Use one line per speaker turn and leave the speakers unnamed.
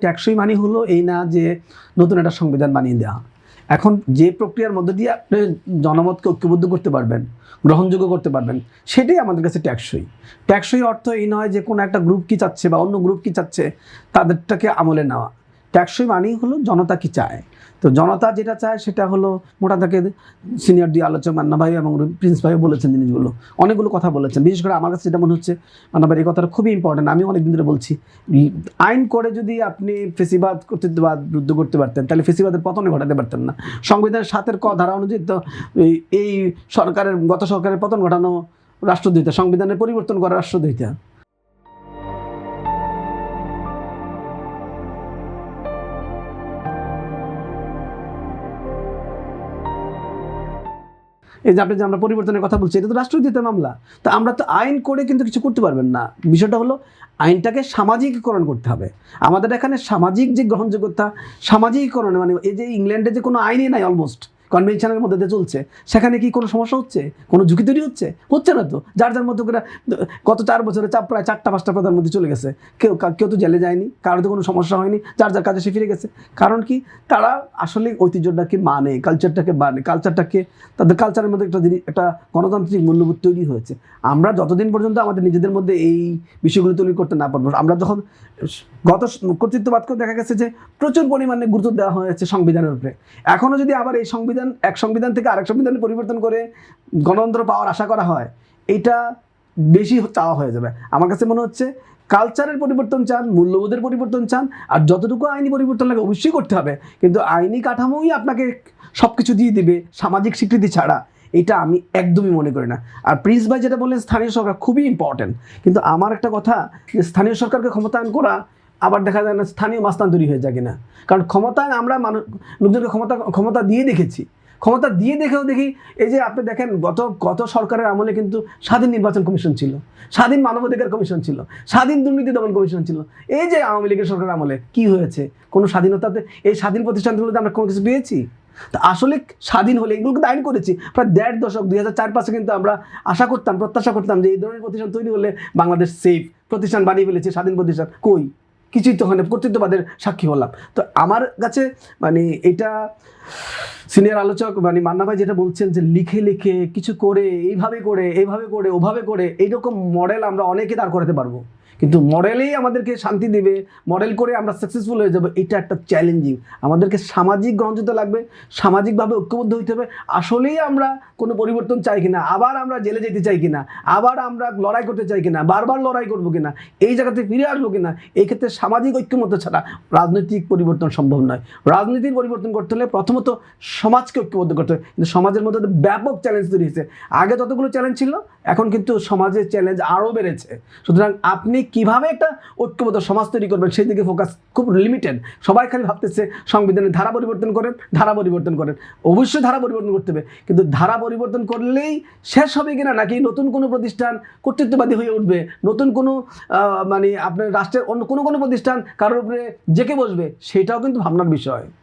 টেকসই মানে হলো এই না যে নতুন একটা সংবিধান বানিয়ে দেওয়া। এখন যে প্রক্রিয়ার মধ্যে দিয়ে আপনি জনমতকে ঐক্যবদ্ধ করতে পারবেন, গ্রহণযোগ্য করতে পারবেন, সেটাই আমাদের কাছে টেকসই। টেকসই অর্থ এই নয় যে কোনো একটা গ্রুপ কী চাচ্ছে বা অন্য গ্রুপ কী চাচ্ছে তাদেরটাকে আমলে নেওয়া। টেকসই মানেই হলো জনতা কী চায়। তো জনতা যেটা চায় সেটা হলো মোটা থেকে সিনিয়র দুই আলোচক মান্না ভাই এবং প্রিন্স ভাইও বলেছেন জিনিসগুলো, অনেকগুলো কথা বলেছেন। বিশেষ করে আমার কাছে যেটা মনে হচ্ছে মান্না ভাই এই কথাটা খুবই ইম্পর্টেন্ট। আমি অনেকদিন ধরে বলছি, আইন করে যদি আপনি ফেসিবাদ কর্তৃত্ববাদ রুদ্ধ করতে পারতেন তাহলে ফেসিবাদের পতনে ঘটাতে পারতেন না। সংবিধানের 7 ক ধারা অনুযায়ী তো এই সরকারের গত সরকারের পতন ঘটানো রাষ্ট্রদ্রোহিতা, সংবিধানের পরিবর্তন করা রাষ্ট্রদ্রোহিতা। এই যে আপনি যে আমরা পরিবর্তনের কথা বলছি, এটা তো রাষ্ট্রদ্রোহিতা মামলা। তো আমরা তো আইন করে কিন্তু কিছু করতে পারবেন না। বিষয়টা হলো আইনটাকে সামাজিকীকরণ করতে হবে। আমাদের এখানে সামাজিক যে গ্রহণযোগ্যতা, সামাজিকীকরণ মানে এই যে ইংল্যান্ডে যে কোনো আইনই নাই, অলমোস্ট কনভেনশনের মধ্যে দিয়ে চলছে, সেখানে কি কোনো সমস্যা হচ্ছে, কোনো ঝুঁকি তৈরি হচ্ছে? হচ্ছে না তো। যার যার মধ্যে করে গত 4 বছরে প্রায় 4টা-5টা প্রধানমন্ত্রী চলে গেছে, কেউ তো জেলে যায়নি, কারোর তো কোনো সমস্যা হয়নি, যার যার কাজে সে ফিরে গেছে। কারণ কি, তারা আসলে ঐতিহ্যটাকে মানে, কালচারটাকে মানে, কালচারটাকে তাদের কালচারের মধ্যে একটা গণতান্ত্রিক মূল্যবোধ তৈরি হয়েছে। আমরা যতদিন পর্যন্ত আমাদের নিজেদের মধ্যে এই বিষয়গুলো তৈরি করতে না পারবো, আমরা যখন গত কর্তৃত্ববাদকে দেখা গেছে যে প্রচুর পরিমাণে গুরুত্ব দেওয়া হয়েছে সংবিধানের উপরে, এখনও যদি আবার এই এক সংবিধান থেকে আরেক সংবিধানে পরিবর্তন করে গণতন্ত্র পাওয়ার আশা করা হয়, এটা বেশি চাওয়া হয়ে যাবে। আমার কাছে মনে হচ্ছে কালচারের পরিবর্তন চান, মূল্যবোধের পরিবর্তন চান, আর যতটুকু আইনি পরিবর্তন লাগে অবশ্যই করতে হবে, কিন্তু আইনি কাঠামোই আপনাকে সব কিছু দিয়ে দিবে সামাজিক স্বীকৃতি ছাড়া, এটা আমি একদমই মনে করি না। আর প্রিন্স ভাই যেটা বললেন স্থানীয় সরকার খুবই ইম্পর্টেন্ট, কিন্তু আমার একটা কথা যে স্থানীয় সরকারকে ক্ষমতায়ন করা আবার দেখা যায় না স্থানীয় মাস্তান তৈরি হয়ে যায় কিনা। কারণ ক্ষমতায়ন আমরা লোকজনকে ক্ষমতা দিয়ে দেখেছি, ক্ষমতা দিয়ে দেখেও দেখি এই যে আপনি দেখেন গত সরকারের আমলে কিন্তু স্বাধীন নির্বাচন কমিশন ছিল, স্বাধীন মানবাধিকার কমিশন ছিল, স্বাধীন দুর্নীতি দমন কমিশন ছিল। এই যে আওয়ামী লীগের সরকারের আমলে কি হয়েছে? কোনো স্বাধীনতাতে এই স্বাধীন প্রতিষ্ঠানগুলোতে আমরা কোনো কিছু পেয়েছি? তা আসলে স্বাধীন হলে এগুলোকে আইন করেছি প্রায় 1.5 দশক, 2004-5 কিন্তু আমরা আশা করতাম, প্রত্যাশা করতাম যে এই ধরনের প্রতিষ্ঠান তৈরি হলে বাংলাদেশ সেফ প্রতিষ্ঠান বানিয়ে ফেলেছে, স্বাধীন প্রতিষ্ঠান। কই? কিছুই তো হয় না, কর্তৃত্ববাদের সাক্ষী হলাম। তো আমার কাছে মানে এটা সিনিয়র আলোচক মানে মান্না ভাই যেটা বলছেন যে লিখে লিখে কিছু করে এইভাবে করে ওভাবে করে এইরকম মডেল আমরা অনেকে দাঁড় করাতে পারবো, কিন্তু মডেলেই আমাদেরকে শান্তি দেবে, মডেল করে আমরা সাকসেসফুল হয়ে যাবো, এটা একটা চ্যালেঞ্জিং। আমাদেরকে সামাজিক গ্রহণযোগ্যতা লাগবে, সামাজিকভাবে ঐক্যবদ্ধ হইতে হবে। আসলেই আমরা কোনো পরিবর্তন চাই কিনা, আবার আমরা জেলে যেতে চাই কিনা, আবার আমরা লড়াই করতে চাই কিনা, বারবার লড়াই করবো কিনা, এই জায়গাতে ফিরে আসবো কিনা, এই ক্ষেত্রে সামাজিক ঐক্যমত্য ছাড়া রাজনৈতিক পরিবর্তন সম্ভব নয়। রাজনীতির পরিবর্তন করতে হলে প্রথমত সমাজকে ঐক্যবদ্ধ করতে হবে, কিন্তু সমাজের মধ্যে ব্যাপক চ্যালেঞ্জ তৈরি হয়েছে। আগে যতগুলো চ্যালেঞ্জ ছিল এখন কিন্তু সমাজের চ্যালেঞ্জ আরও বেড়েছে। সুতরাং আপনি কিভাবে একটা ঐক্যবদ্ধ সমাজ তৈরি করবেন সেই দিকে ফোকাস খুব লিমিটেড। সবাই খালি ভাবতেছে সংবিধানের ধারা পরিবর্তন করেন, ধারা পরিবর্তন করেন। অবশ্যই ধারা পরিবর্তন করতে হবে, কিন্তু ধারা পরিবর্তন করলেই শেষ হবে কিনা, নাকি নতুন কোনো প্রতিষ্ঠান কর্তৃত্ববাদী হয়ে উঠবে, নতুন কোনো মানে আপনার রাষ্ট্রের অন্য কোনো প্রতিষ্ঠান কারোর উপরে জেকে বসবে, সেটাও কিন্তু ভাবনার বিষয়।